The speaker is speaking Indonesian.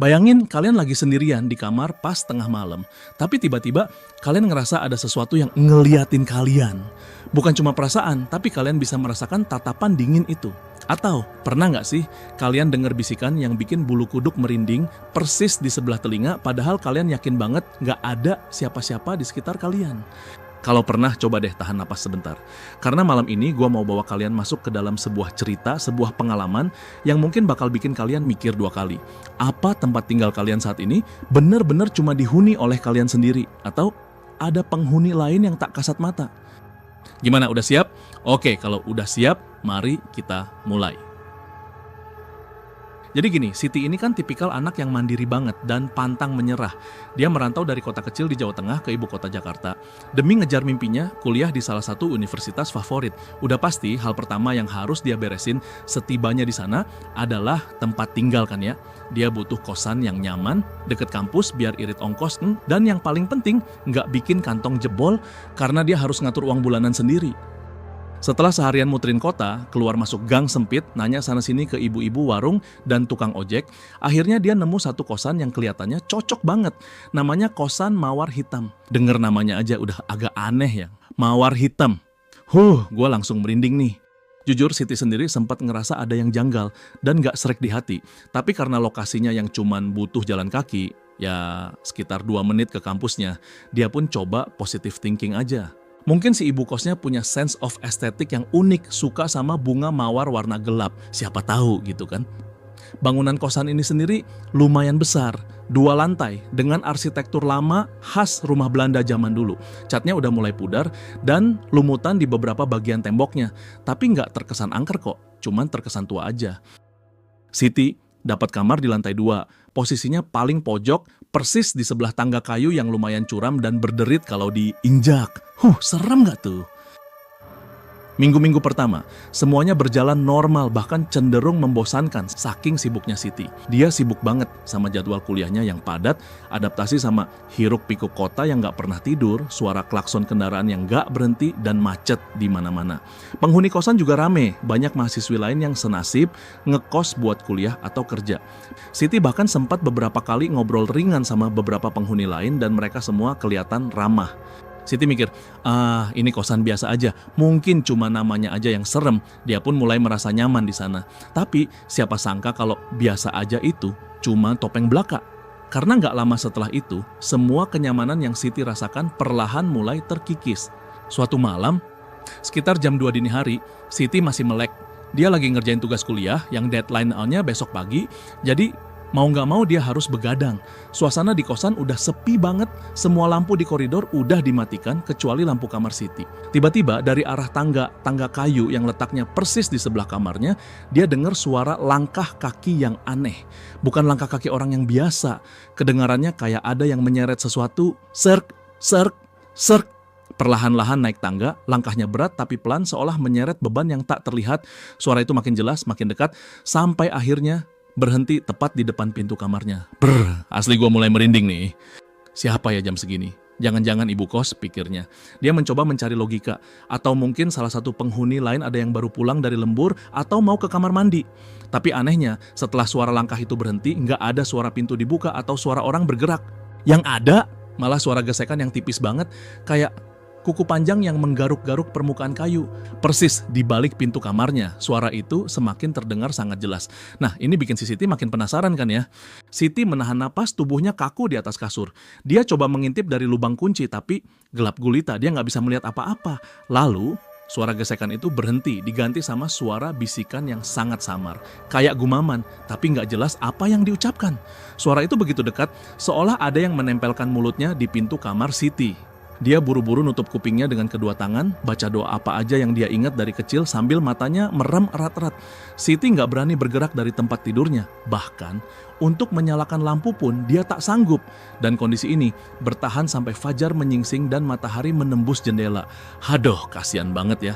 Bayangin kalian lagi sendirian di kamar pas tengah malam, tapi tiba-tiba kalian ngerasa ada sesuatu yang ngeliatin kalian. Bukan cuma perasaan, tapi kalian bisa merasakan tatapan dingin itu. Atau pernah nggak sih kalian dengar bisikan yang bikin bulu kuduk merinding persis di sebelah telinga padahal kalian yakin banget nggak ada siapa-siapa di sekitar kalian? Kalau pernah, coba deh tahan napas sebentar. Karena malam ini gue mau bawa kalian masuk ke dalam sebuah cerita, sebuah pengalaman yang mungkin bakal bikin kalian mikir 2 kali. Apa tempat tinggal kalian saat ini benar-benar cuma dihuni oleh kalian sendiri? Atau ada penghuni lain yang tak kasat mata? Gimana, udah siap? Oke, kalau udah siap, mari kita mulai. Jadi gini, Siti ini kan tipikal anak yang mandiri banget dan pantang menyerah. Dia merantau dari kota kecil di Jawa Tengah ke ibu kota Jakarta demi ngejar mimpinya kuliah di salah satu universitas favorit. Udah pasti hal pertama yang harus dia beresin setibanya di sana adalah tempat tinggal kan ya. Dia butuh kosan yang nyaman, deket kampus biar irit ongkos, dan yang paling penting nggak bikin kantong jebol karena dia harus ngatur uang bulanan sendiri. Setelah seharian muterin kota, keluar masuk gang sempit, nanya sana-sini ke ibu-ibu warung dan tukang ojek, akhirnya dia nemu satu kosan yang kelihatannya cocok banget. Namanya kosan Mawar Hitam. Denger namanya aja udah agak aneh ya. Mawar Hitam. Gue langsung merinding nih. Jujur, Siti sendiri sempat ngerasa ada yang janggal dan gak srek di hati. Tapi karena lokasinya yang cuman butuh jalan kaki, ya sekitar 2 menit ke kampusnya, dia pun coba positive thinking aja. Mungkin si ibu kosnya punya sense of aesthetic yang unik, suka sama bunga mawar warna gelap. Siapa tahu gitu kan. Bangunan kosan ini sendiri lumayan besar, 2 lantai dengan arsitektur lama khas rumah Belanda zaman dulu. Catnya udah mulai pudar dan lumutan di beberapa bagian temboknya. Tapi nggak terkesan angker kok, cuman terkesan tua aja. Siti dapat kamar di lantai 2. Posisinya paling pojok, persis di sebelah tangga kayu yang lumayan curam dan berderit kalau diinjak. Serem gak tuh? Minggu-minggu pertama, semuanya berjalan normal, bahkan cenderung membosankan saking sibuknya Siti. Dia sibuk banget sama jadwal kuliahnya yang padat, adaptasi sama hiruk-pikuk kota yang gak pernah tidur, suara klakson kendaraan yang gak berhenti, dan macet di mana-mana. Penghuni kosan juga rame, banyak mahasiswi lain yang senasib ngekos buat kuliah atau kerja. Siti bahkan sempat beberapa kali ngobrol ringan sama beberapa penghuni lain dan mereka semua kelihatan ramah. Siti mikir, ini kosan biasa aja, mungkin cuma namanya aja yang serem. Dia pun mulai merasa nyaman di sana. Tapi siapa sangka kalau biasa aja itu cuma topeng belaka. Karena nggak lama setelah itu, semua kenyamanan yang Siti rasakan perlahan mulai terkikis. Suatu malam, sekitar jam 2 dini hari, Siti masih melek. Dia lagi ngerjain tugas kuliah yang deadline-nya besok pagi, jadi mau nggak mau dia harus begadang. Suasana di kosan udah sepi banget, semua lampu di koridor udah dimatikan kecuali lampu kamar Siti. Tiba-tiba dari arah tangga kayu yang letaknya persis di sebelah kamarnya, dia dengar suara langkah kaki yang aneh. Bukan langkah kaki orang yang biasa, kedengarannya kayak ada yang menyeret sesuatu. Serk, serk, serk. Perlahan-lahan naik tangga, langkahnya berat tapi pelan seolah menyeret beban yang tak terlihat. Suara itu makin jelas, makin dekat, sampai akhirnya berhenti tepat di depan pintu kamarnya. Asli gue mulai merinding nih. Siapa ya jam segini? Jangan-jangan ibu kos, pikirnya. Dia mencoba mencari logika. Atau mungkin salah satu penghuni lain ada yang baru pulang dari lembur atau mau ke kamar mandi. Tapi anehnya, setelah suara langkah itu berhenti, nggak ada suara pintu dibuka atau suara orang bergerak. Yang ada, malah suara gesekan yang tipis banget, kayak kuku panjang yang menggaruk-garuk permukaan kayu. Persis di balik pintu kamarnya, suara itu semakin terdengar sangat jelas. Nah, ini bikin si Siti makin penasaran kan ya. Siti menahan napas, tubuhnya kaku di atas kasur. Dia coba mengintip dari lubang kunci, tapi gelap gulita, dia nggak bisa melihat apa-apa. Lalu, suara gesekan itu berhenti, diganti sama suara bisikan yang sangat samar. Kayak gumaman, tapi nggak jelas apa yang diucapkan. Suara itu begitu dekat, seolah ada yang menempelkan mulutnya di pintu kamar Siti. Dia buru-buru nutup kupingnya dengan kedua tangan, baca doa apa aja yang dia ingat dari kecil sambil matanya merem erat-erat. Siti nggak berani bergerak dari tempat tidurnya. Bahkan, untuk menyalakan lampu pun dia tak sanggup. Dan kondisi ini bertahan sampai fajar menyingsing dan matahari menembus jendela. Haduh, kasihan banget ya.